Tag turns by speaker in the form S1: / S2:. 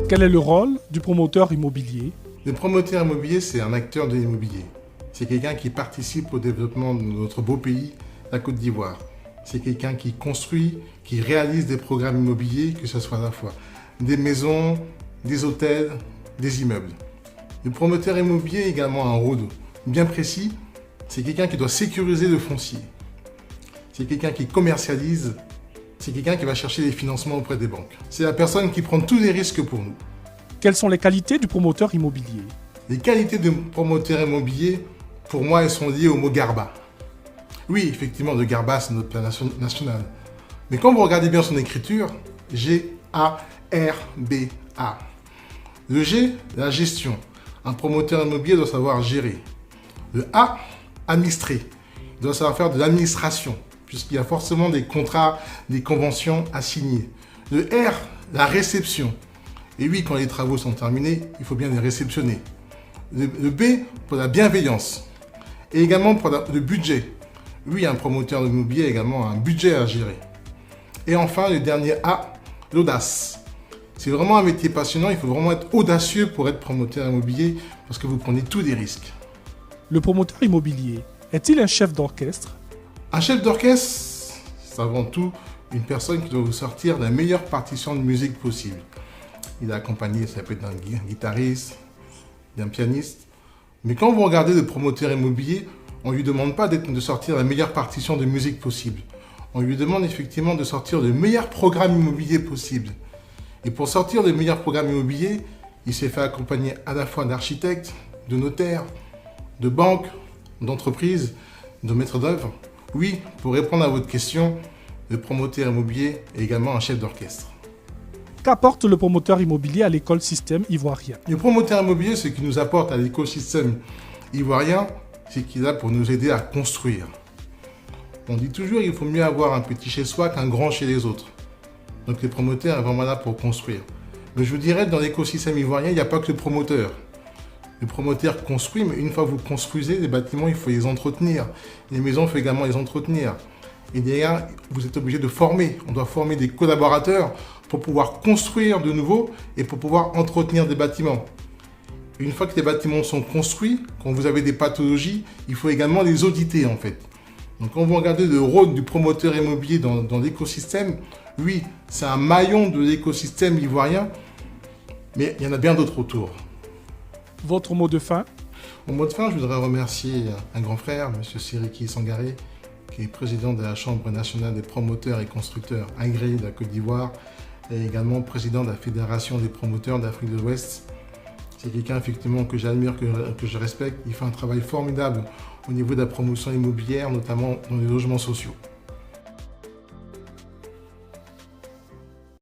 S1: Quel est le rôle du promoteur immobilier?
S2: Le promoteur immobilier, c'est un acteur de l'immobilier. C'est quelqu'un qui participe au développement de notre beau pays, la Côte d'Ivoire. C'est quelqu'un qui construit, qui réalise des programmes immobiliers, que ce soit à la fois des maisons, des hôtels, des immeubles. Le promoteur immobilier a également un rôle bien précis. C'est quelqu'un qui doit sécuriser le foncier. C'est quelqu'un qui commercialise. C'est quelqu'un qui va chercher des financements auprès des banques. C'est la personne qui prend tous les risques pour nous.
S1: Quelles sont les qualités du promoteur immobilier?
S2: Les qualités de promoteur immobilier, pour moi, elles sont liées au mot Garba. Oui, effectivement, le Garba, c'est notre plan national. Mais quand vous regardez bien son écriture, G-A-R-B-A. Le G, la gestion. Un promoteur immobilier doit savoir gérer. Le A, administrer. Il doit savoir faire de l'administration, puisqu'il y a forcément des contrats, des conventions à signer. Le R, la réception. Et oui, quand les travaux sont terminés, il faut bien les réceptionner. Le B, pour la bienveillance. Et également pour le budget. Oui, un promoteur immobilier a également un budget à gérer. Et enfin, le dernier A, l'audace. C'est vraiment un métier passionnant, il faut vraiment être audacieux pour être promoteur immobilier parce que vous prenez tous les risques.
S1: Le promoteur immobilier est-il un chef d'orchestre?
S2: Un chef d'orchestre, c'est avant tout une personne qui doit vous sortir la meilleure partition de musique possible. Il est accompagné, ça peut être d'un guitariste, d'un pianiste. Mais quand vous regardez le promoteur immobilier, on ne lui demande pas de sortir la meilleure partition de musique possible. On lui demande effectivement de sortir le meilleur programme immobilier possible. Et pour sortir le meilleur programme immobilier, il s'est fait accompagner à la fois d'architectes, de notaires, de banques, d'entreprises, de maîtres d'œuvre. Oui, pour répondre à votre question, le promoteur immobilier est également un chef d'orchestre.
S1: Qu'apporte le promoteur immobilier à l'écosystème ivoirien?
S2: Le promoteur immobilier, ce qu'il nous apporte à l'écosystème ivoirien, c'est qu'il est là pour nous aider à construire. On dit toujours qu'il faut mieux avoir un petit chez soi qu'un grand chez les autres. Donc les promoteurs sont vraiment là pour construire. Mais je vous dirais, dans l'écosystème ivoirien, il n'y a pas que le promoteur. Le promoteur construit, mais une fois que vous construisez, les bâtiments, il faut les entretenir. Les maisons, il faut également les entretenir. Et derrière, vous êtes obligé de former. On doit former des collaborateurs pour pouvoir construire de nouveau et pour pouvoir entretenir des bâtiments. Une fois que les bâtiments sont construits, quand vous avez des pathologies, il faut également les auditer en fait. Donc quand vous regardez le rôle du promoteur immobilier dans l'écosystème, oui, c'est un maillon de l'écosystème ivoirien, mais il y en a bien d'autres autour.
S1: Votre mot de fin?
S2: Mon mot de fin, je voudrais remercier un grand frère, M. Siriki Sangaré, qui est président de la Chambre nationale des promoteurs et constructeurs agréés de la Côte d'Ivoire et également président de la Fédération des promoteurs d'Afrique de l'Ouest. C'est quelqu'un effectivement que j'admire, que je respecte. Il fait un travail formidable au niveau de la promotion immobilière, notamment dans les logements sociaux.